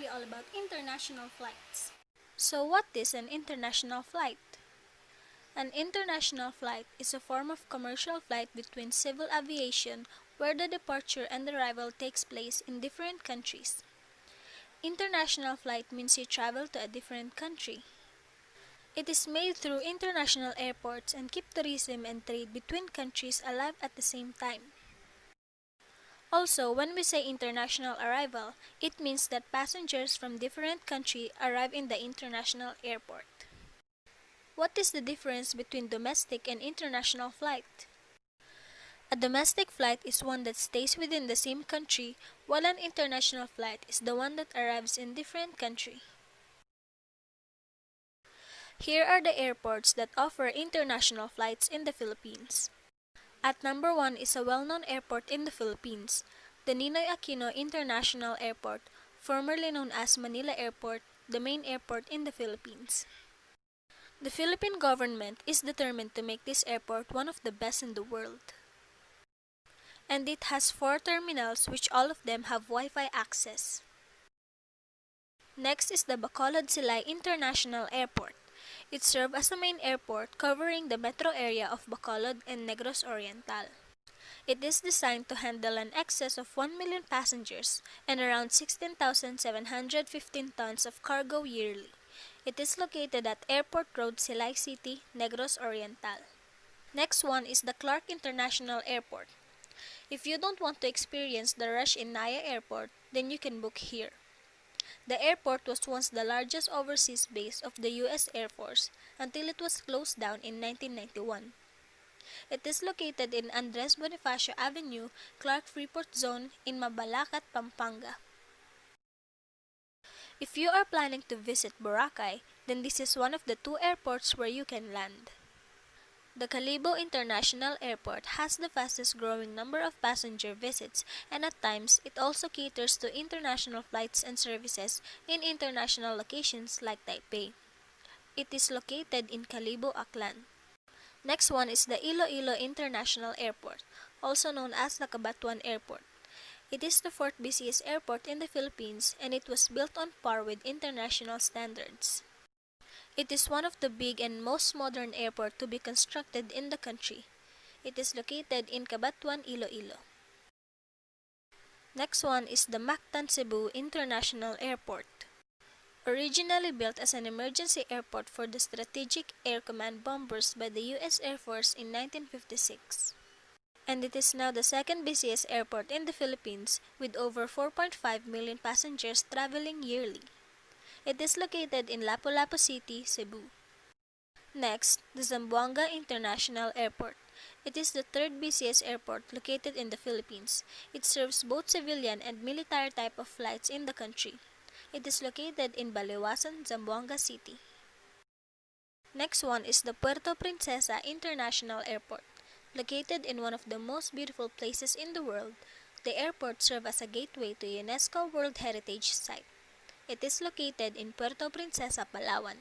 tell you all about international flights. So what is an international flight? An international flight is a form of commercial flight between civil aviation where the departure and arrival takes place in different countries. International flight means you travel to a different country. It is made through international airports and keep tourism and trade between countries alive at the same time. Also, when we say international arrival, it means that passengers from different countries arrive in the international airport. What is the difference between domestic and international flight? A domestic flight is one that stays within the same country, while an international flight is the one that arrives in different country. Here are the airports that offer international flights in the Philippines. At number 1 is a well-known airport in the Philippines, the Ninoy Aquino International Airport, formerly known as Manila Airport, the main airport in the Philippines. The Philippine government is determined to make this airport one of the best in the world. And it has 4 terminals which all of them have Wi-Fi access. Next is the Bacolod Silay International Airport. It serves as a main airport covering the metro area of Bacolod and Negros Oriental. It is designed to handle an excess of 1 million passengers and around 16,715 tons of cargo yearly. It is located at Airport Road, Silay City, Negros Oriental. Next one is the Clark International Airport. If you don't want to experience the rush in Naya Airport, then you can book here. The airport was once the largest overseas base of the U.S. Air Force until it was closed down in 1991. It is located in Andres Bonifacio Avenue, Clark Freeport Zone in Mabalacat, Pampanga. If you are planning to visit Boracay, then this is one of the 2 airports where you can land. The Calibo International Airport has the fastest growing number of passenger visits, and at times it also caters to international flights and services in international locations like Taipei. It is located in Calibo, Aklan. Next one is the Iloilo International Airport, also known as the Cabanatuan Airport. It is the 4th busiest airport in the Philippines, and it was built on par with international standards. It is one of the big and most modern airport to be constructed in the country. It is located in Cabanatuan, Iloilo. Next one is the Mactan Cebu International Airport. Originally built as an emergency airport for the Strategic Air Command bombers by the U.S. Air Force in 1956. And it is now the 2nd busiest airport in the Philippines with over 4.5 million passengers traveling yearly. It is located in Lapu-Lapu City, Cebu. Next, the Zamboanga International Airport. It is the 3rd busiest airport located in the Philippines. It serves both civilian and military type of flights in the country. It is located in Baliwasan, Zamboanga City. Next one is the Puerto Princesa International Airport. Located in one of the most beautiful places in the world, the airport serves as a gateway to UNESCO World Heritage Site. It is located in Puerto Princesa, Palawan.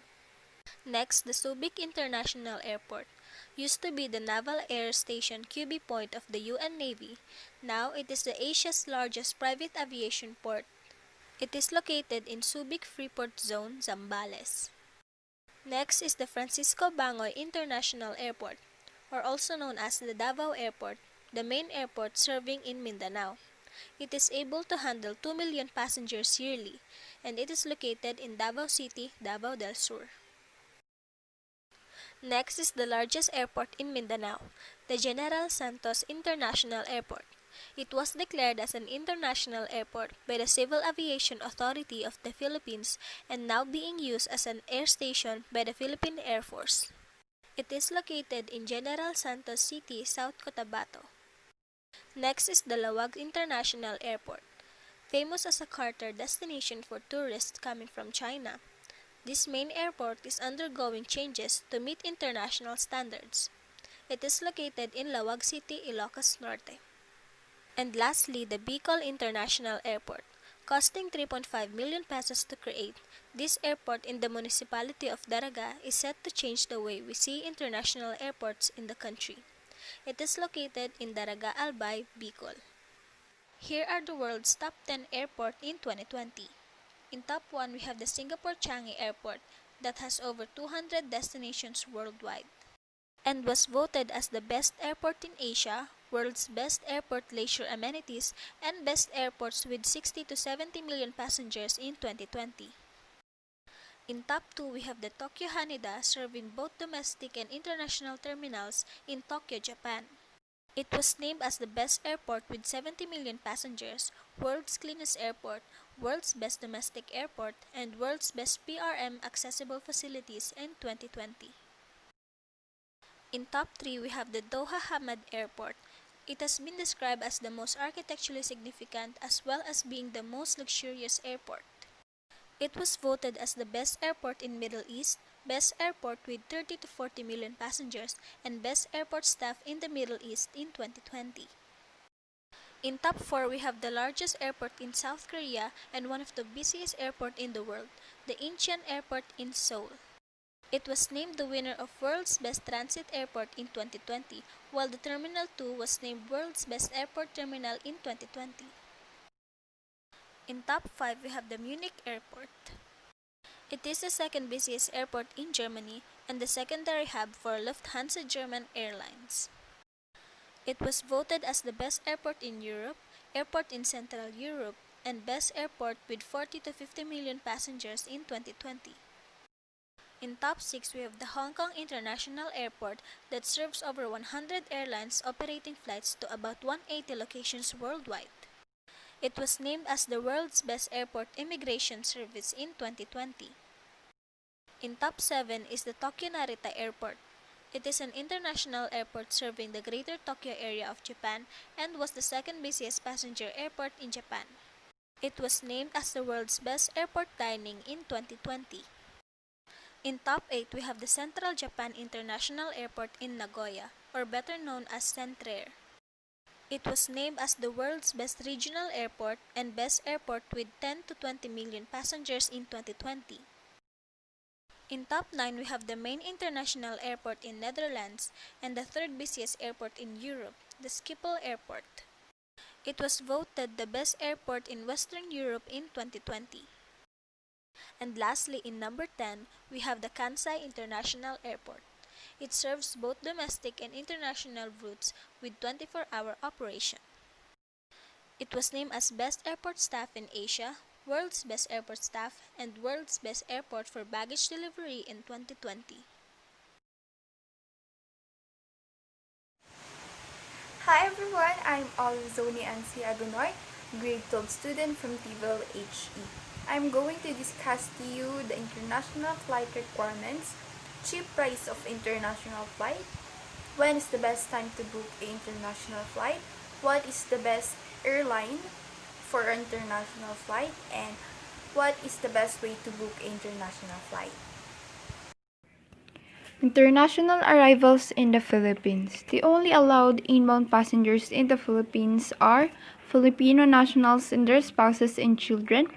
Next, the Subic International Airport. Used to be the Naval Air Station QB point of the UN Navy. Now, it is the Asia's largest private aviation port. It is located in Subic Freeport Zone, Zambales. Next is the Francisco Bangoy International Airport, or also known as the Davao Airport, the main airport serving in Mindanao. It is able to handle 2 million passengers yearly, and it is located in Davao City, Davao del Sur. Next is the largest airport in Mindanao, the General Santos International Airport. It was declared as an international airport by the Civil Aviation Authority of the Philippines and now being used as an air station by the Philippine Air Force. It is located in General Santos City, South Cotabato. Next is the Lawag International Airport, famous as a charter destination for tourists coming from China. This main airport is undergoing changes to meet international standards. It is located in Lawag City, Ilocos Norte. And lastly, the Bicol International Airport. Costing 3.5 million pesos to create, this airport in the municipality of Daraga is set to change the way we see international airports in the country. It is located in Daraga Albay, Bicol. Here are the world's top 10 airports in 2020. In top 1, we have the Singapore Changi Airport that has over 200 destinations worldwide and was voted as the best airport in Asia, world's best airport leisure amenities, and best airports with 60 to 70 million passengers in 2020. In top 2, we have the Tokyo Haneda serving both domestic and international terminals in Tokyo, Japan. It was named as the best airport with 70 million passengers, world's cleanest airport, world's best domestic airport, and world's best PRM accessible facilities in 2020. In top 3, we have the Doha Hamad Airport. It has been described as the most architecturally significant as well as being the most luxurious airport. It was voted as the best airport in Middle East, best airport with 30 to 40 million passengers, and best airport staff in the Middle East in 2020. In top 4, we have the largest airport in South Korea and one of the busiest airports in the world, the Incheon Airport in Seoul. It was named the winner of World's Best Transit Airport in 2020, while the Terminal 2 was named World's Best Airport Terminal in 2020. In top 5, we have the Munich Airport. It is the second busiest airport in Germany and the secondary hub for Lufthansa German Airlines. It was voted as the best airport in Europe, airport in Central Europe, and best airport with 40 to 50 million passengers in 2020. In top 6, we have the Hong Kong International Airport that serves over 100 airlines operating flights to about 180 locations worldwide. It was named as the world's best airport immigration service in 2020. In top 7 is the Tokyo Narita Airport. It is an international airport serving the greater Tokyo area of Japan and was the second busiest passenger airport in Japan. It was named as the world's best airport dining in 2020. In top 8, we have the Central Japan International Airport in Nagoya, or better known as Centrair. It was named as the world's best regional airport and best airport with 10 to 20 million passengers in 2020. In top 9, we have the main international airport in Netherlands and the third busiest airport in Europe, the Schiphol Airport. It was voted the best airport in Western Europe in 2020. And lastly, in number 10, we have the Kansai International Airport. It serves both domestic and international routes with 24-hour operation. It was named as Best Airport Staff in Asia, World's Best Airport Staff, and World's Best Airport for Baggage Delivery in 2020. Hi everyone, I'm Olizoni Ansi Agonoy, grade 12 student from TVL HE. I'm going to discuss to you the international flight requirements, cheap price of international flight, when is the best time to book an international flight, what is the best airline for an international flight, and what is the best way to book an international flight. International arrivals in the Philippines. The only allowed inbound passengers in the Philippines are Filipino nationals and their spouses and children,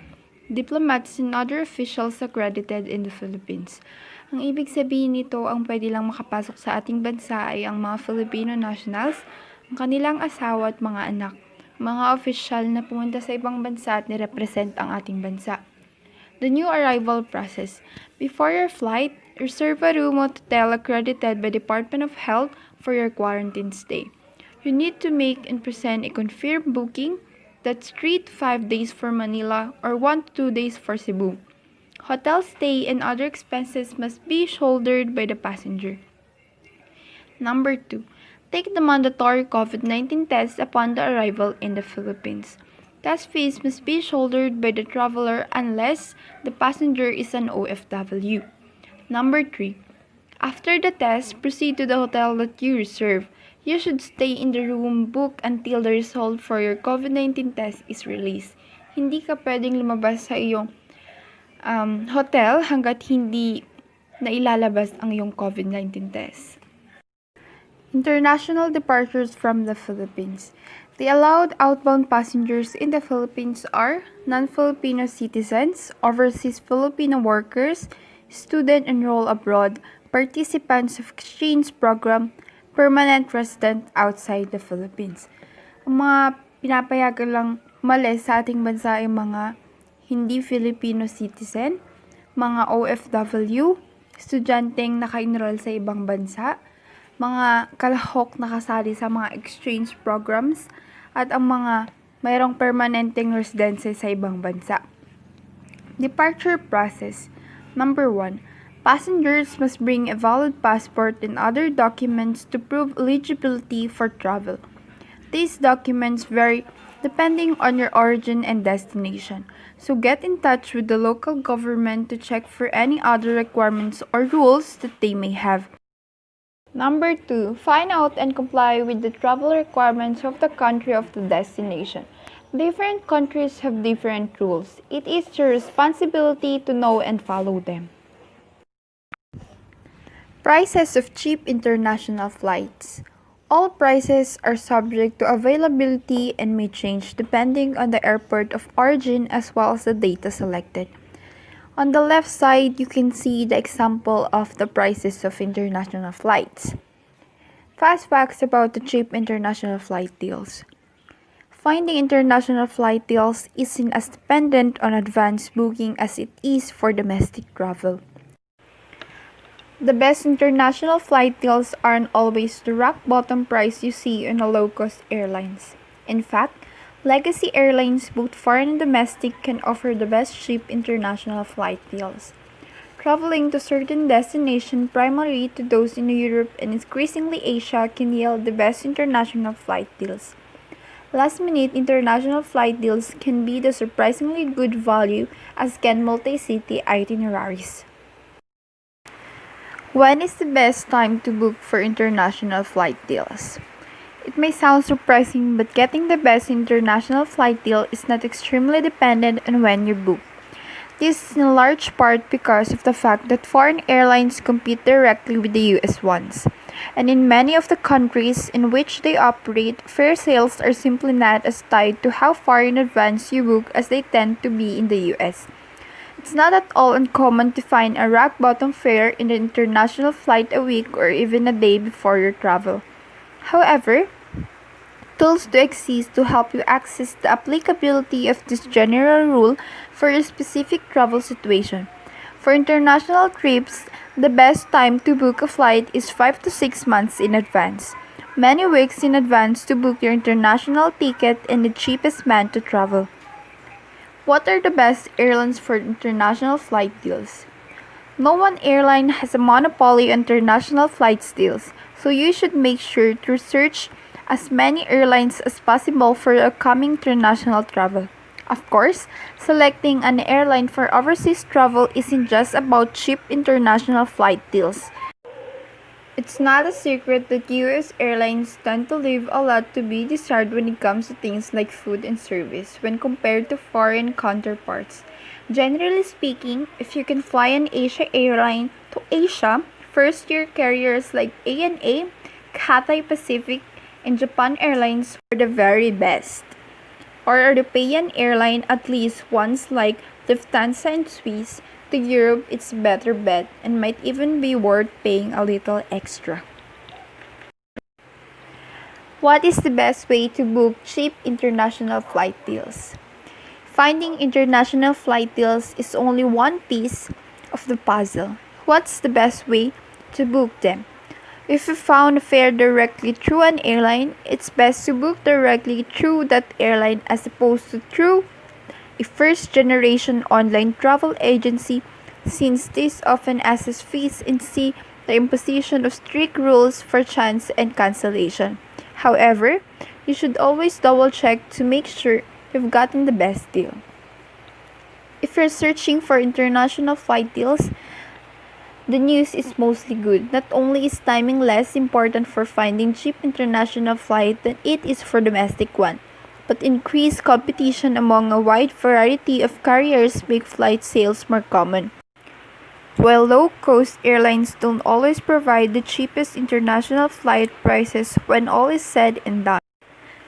diplomats and other officials accredited in the Philippines. Ang ibig sabihin nito, ang pwede lang makapasok sa ating bansa ay ang mga Filipino nationals, ang kanilang asawa at mga anak, mga opisyal na pumunta sa ibang bansa at nirepresent ang ating bansa. The new arrival process. Before your flight, reserve a room at hotel accredited by Department of Health for your quarantine stay. You need to make and present a confirmed booking. That's 3 to 5 days for Manila or 1 to 2 days for Cebu. Hotel stay and other expenses must be shouldered by the passenger. Number 2. Take the mandatory COVID-19 test upon the arrival in the Philippines. Test fees must be shouldered by the traveler unless the passenger is an OFW. Number 3. After the test, proceed to the hotel that you reserve. You should stay in the room booked until the result for your COVID-19 test is released. Hindi ka pwedeng lumabas sa iyong hotel hanggat hindi na ilalabas ang iyong COVID-19 test. International departures from the Philippines. The allowed outbound passengers in the Philippines are non-Filipino citizens, overseas Filipino workers, student enrolled abroad, participants of exchange program, permanent resident outside the Philippines. Ang mga pinapayagan lang umalis sa ating bansa ay mga hindi Filipino citizen, mga OFW, estudyanteng naka-enroll sa ibang bansa, mga kalahok na kasali sa mga exchange programs, at ang mga mayroong permanenteng residensya sa ibang bansa. Departure process. Number 1. Passengers must bring a valid passport and other documents to prove eligibility for travel. These documents vary depending on your origin and destination, so get in touch with the local government to check for any other requirements or rules that they may have. Number 2. Find out and comply with the travel requirements of the country of the destination. Different countries have different rules. It is your responsibility to know and follow them. Prices of cheap international flights. All prices are subject to availability and may change depending on the airport of origin as well as the data selected. On the left side, you can see the example of the prices of international flights. Fast facts about the cheap international flight deals. Finding international flight deals isn't as dependent on advance booking as it is for domestic travel. The best international flight deals aren't always the rock-bottom price you see on a low-cost airlines. In fact, legacy airlines, both foreign and domestic, can offer the best cheap international flight deals. Traveling to certain destinations, primarily to those in Europe and increasingly Asia, can yield the best international flight deals. Last-minute international flight deals can be the surprisingly good value, as can multi-city itineraries. When is the best time to book for international flight deals? It may sound surprising, but getting the best international flight deal is not extremely dependent on when you book. This is in large part because of the fact that foreign airlines compete directly with the US ones, and in many of the countries in which they operate, fare sales are simply not as tied to how far in advance you book as they tend to be in the US. It's not at all uncommon to find a rock-bottom fare in an international flight a week or even a day before your travel. However, tools do exist to help you access the applicability of this general rule for your specific travel situation. For international trips, the best time to book a flight is 5 to 6 months in advance. Many weeks in advance to book your international ticket and the cheapest man to travel. What are the best airlines for international flight deals? No one airline has a monopoly on international flight deals, so you should make sure to research as many airlines as possible for your upcoming international travel. Of course, selecting an airline for overseas travel isn't just about cheap international flight deals. It's not a secret that US airlines tend to leave a lot to be desired when it comes to things like food and service when compared to foreign counterparts. Generally speaking, if you can fly an Asia airline to Asia, first-year carriers like ANA, Cathay Pacific, and Japan Airlines are the very best. Or a European airline, at least ones like Lufthansa and Swiss, to Europe, it's a better bet and might even be worth paying a little extra. What is the best way to book cheap international flight deals? Finding international flight deals is only one piece of the puzzle. What's the best way to book them? If you found a fare directly through an airline, it's best to book directly through that airline as opposed to through a first-generation online travel agency, since this often asks fees and see the imposition of strict rules for chance and cancellation. However, you should always double-check to make sure you've gotten the best deal. If you're searching for international flight deals, the news is mostly good. Not only is timing less important for finding cheap international flight than it is for domestic one, but increased competition among a wide variety of carriers make flight sales more common. While low-cost airlines don't always provide the cheapest international flight prices when all is said and done,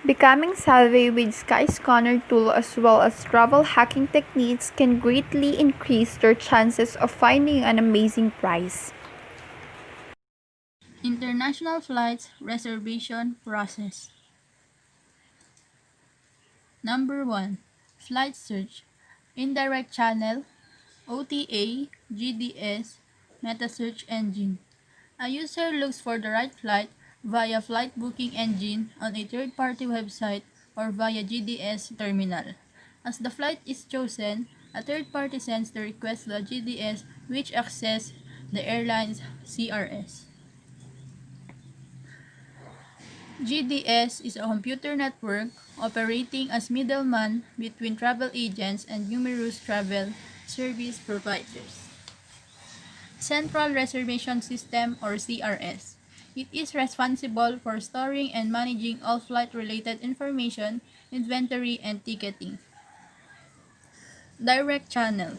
becoming savvy with Skyscanner tool as well as travel hacking techniques can greatly increase your chances of finding an amazing price. International flights reservation process. Number 1. Flight search. indirect channel, OTA, GDS, meta search engine. A user looks for the right flight via flight booking engine on a third-party website or via GDS terminal. As the flight is chosen, a third party sends the request to the GDS which access the airline's CRS. GDS is a computer network operating as middleman between travel agents and numerous travel service providers. Central Reservation System or CRS. It is responsible for storing and managing all flight-related information, inventory, and ticketing. Direct channel.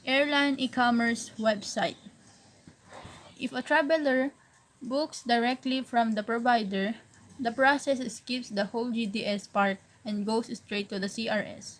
Airline e-commerce website. If a traveler books directly from the provider, the process skips the whole GDS part and goes straight to the CRS.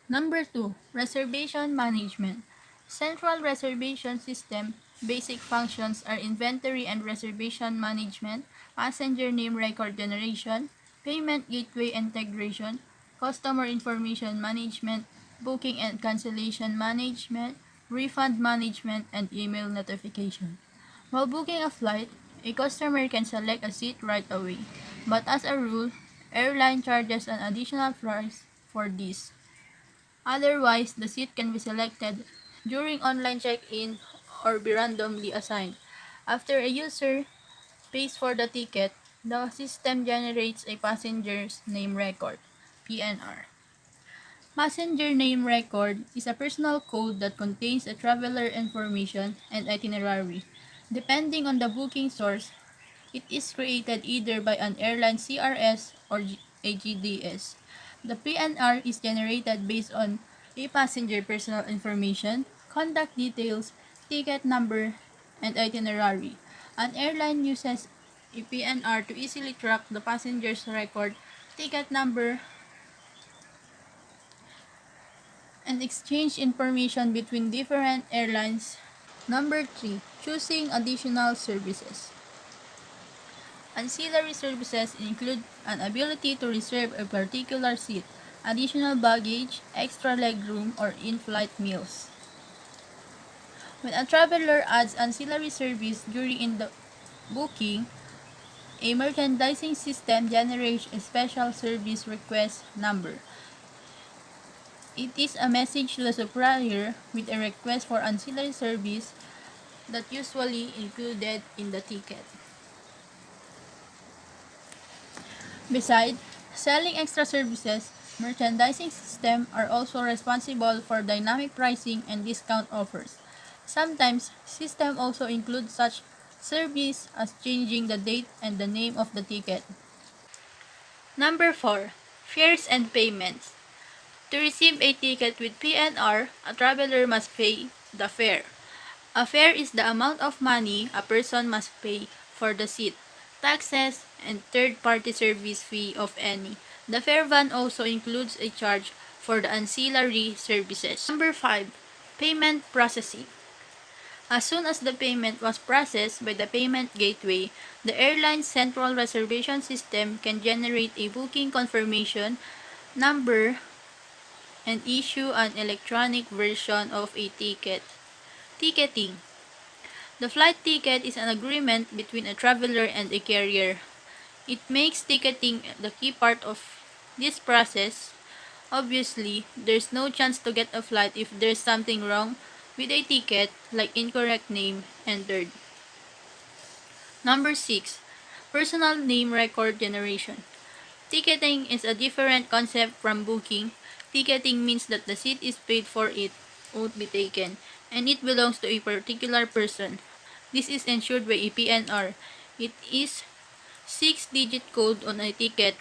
Number 2. Reservation management. Central reservation system basic functions are inventory and reservation management, passenger name record generation, payment gateway integration, customer information management, booking and cancellation management, refund management, and email notification. While booking a flight, a customer can select a seat right away, but as a rule, airline charges an additional price for this. Otherwise, the seat can be selected during online check-in or be randomly assigned. After a user pays for the ticket, the system generates a passenger's name record, PNR. Passenger name record is a personal code that contains a traveler information and itinerary. Depending on the booking source, it is created either by an airline CRS or a GDS. The PNR is generated based on a passenger personal information, contact details, ticket number, and itinerary. An airline uses a PNR to easily track the passenger's record, ticket number, and exchange information between different airlines. Number 3. Choosing additional services. Ancillary services include an ability to reserve a particular seat, additional baggage, extra legroom, or in-flight meals. When a traveler adds ancillary service during the booking, a merchandising system generates a special service request number. It is a message to the supplier with a request for ancillary service that usually included in the ticket. Besides selling extra services, merchandising systems are also responsible for dynamic pricing and discount offers. Sometimes, systems also include such service as changing the date and the name of the ticket. Number 4. Fares and payments. To receive a ticket with PNR, a traveler must pay the fare. A fare is the amount of money a person must pay for the seat, taxes, and third-party service fee of any. The fare van also includes a charge for the ancillary services. Number 5. Payment processing. As soon as the payment was processed by the payment gateway, the airline's central reservation system can generate a booking confirmation number and issue an electronic version of a ticket. Ticketing. The flight ticket is an agreement between a traveler and a carrier. It makes ticketing the key part of this process. Obviously, there's no chance to get a flight if there's something wrong with a ticket, like incorrect name entered. Number 6. Personal name record generation. Ticketing is a different concept from booking. Ticketing means that the seat is paid for, it won't be taken, and it belongs to a particular person. This is ensured by a PNR. It is 6-digit code on a ticket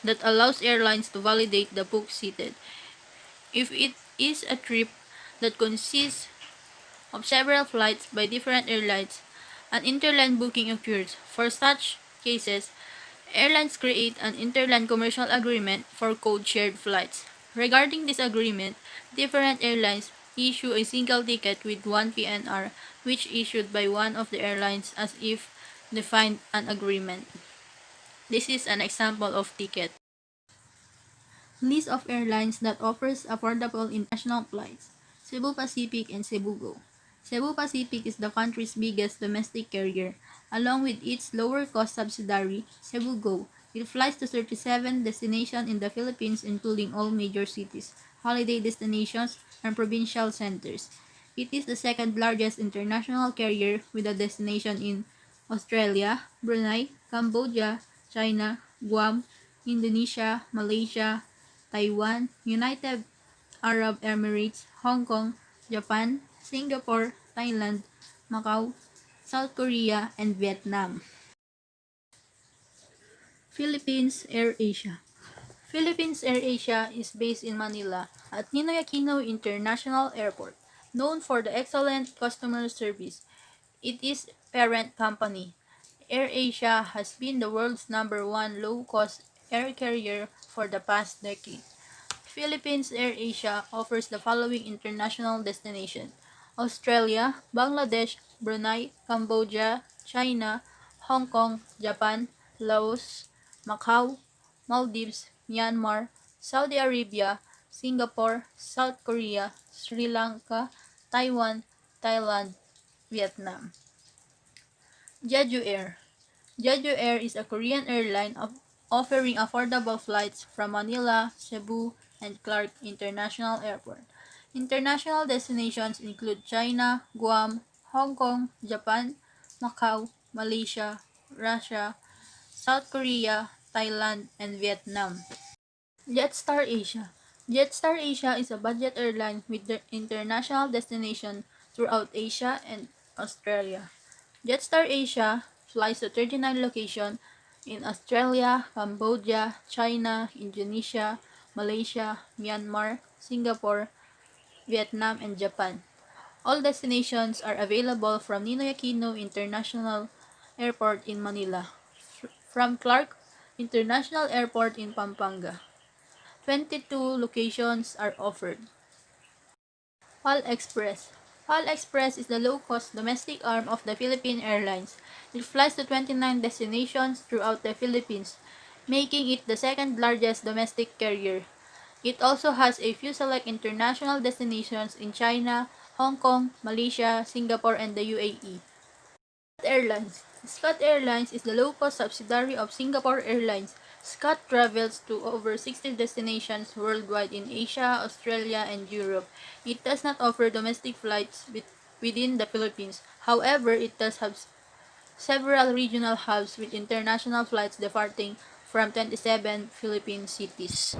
that allows airlines to validate the book seated. If it is a trip that consists of several flights by different airlines, an interline booking occurs. For such cases, airlines create an interline commercial agreement for code-shared flights. Regarding this agreement, different airlines issue a single ticket with one PNR, which issued by one of the airlines as if defined an agreement. This is an example of ticket. List of airlines that offers affordable international flights. Cebu Pacific and Cebugo. Cebu Pacific is the country's biggest domestic carrier. Along with its lower-cost subsidiary, Cebugo, it flies to 37 destinations in the Philippines, including all major cities, holiday destinations, and provincial centers. It is the second-largest international carrier with a destination in Australia, Brunei, Cambodia, China, Guam, Indonesia, Malaysia, Taiwan, United Arab Emirates, Hong Kong, Japan, Singapore, Thailand, Macau, South Korea, and Vietnam. Philippines Air Asia. Philippines Air Asia is based in Manila at Ninoy Aquino International Airport, known for the excellent customer service. It is parent company. Air Asia has been the world's #1 low-cost air carrier for the past decade. Philippines Air Asia offers the following international destinations: Australia, Bangladesh, Brunei, Cambodia, China, Hong Kong, Japan, Laos, Macau, Maldives, Myanmar, Saudi Arabia, Singapore, South Korea, Sri Lanka, Taiwan, Thailand, Vietnam. Jeju Air. Jeju Air is a Korean airline offering affordable flights from Manila, Cebu, and Clark International Airport. International destinations include China, Guam, Hong Kong, Japan, Macau, Malaysia, Russia, South Korea, Thailand, and Vietnam. Jetstar Asia. Jetstar Asia is a budget airline with the international destination throughout Asia and Australia. Jetstar Asia flies to 39 locations in Australia, Cambodia, China, Indonesia, Malaysia, Myanmar, Singapore, Vietnam, and Japan. All destinations are available from Ninoy Aquino International Airport in Manila, from Clark International Airport in Pampanga. 22 locations are offered. PAL Express. PAL Express is the low-cost domestic arm of the Philippine Airlines. It flies to 29 destinations throughout the Philippines, making it the second-largest domestic carrier. It also has a few select international destinations in China, Hong Kong, Malaysia, Singapore, and the UAE. Scott Airlines. Scott Airlines is the low-cost subsidiary of Singapore Airlines. Scott travels to over 60 destinations worldwide in Asia, Australia, and Europe. It does not offer domestic flights within the Philippines. However, it does have several regional hubs with international flights departing from 27 Philippine cities.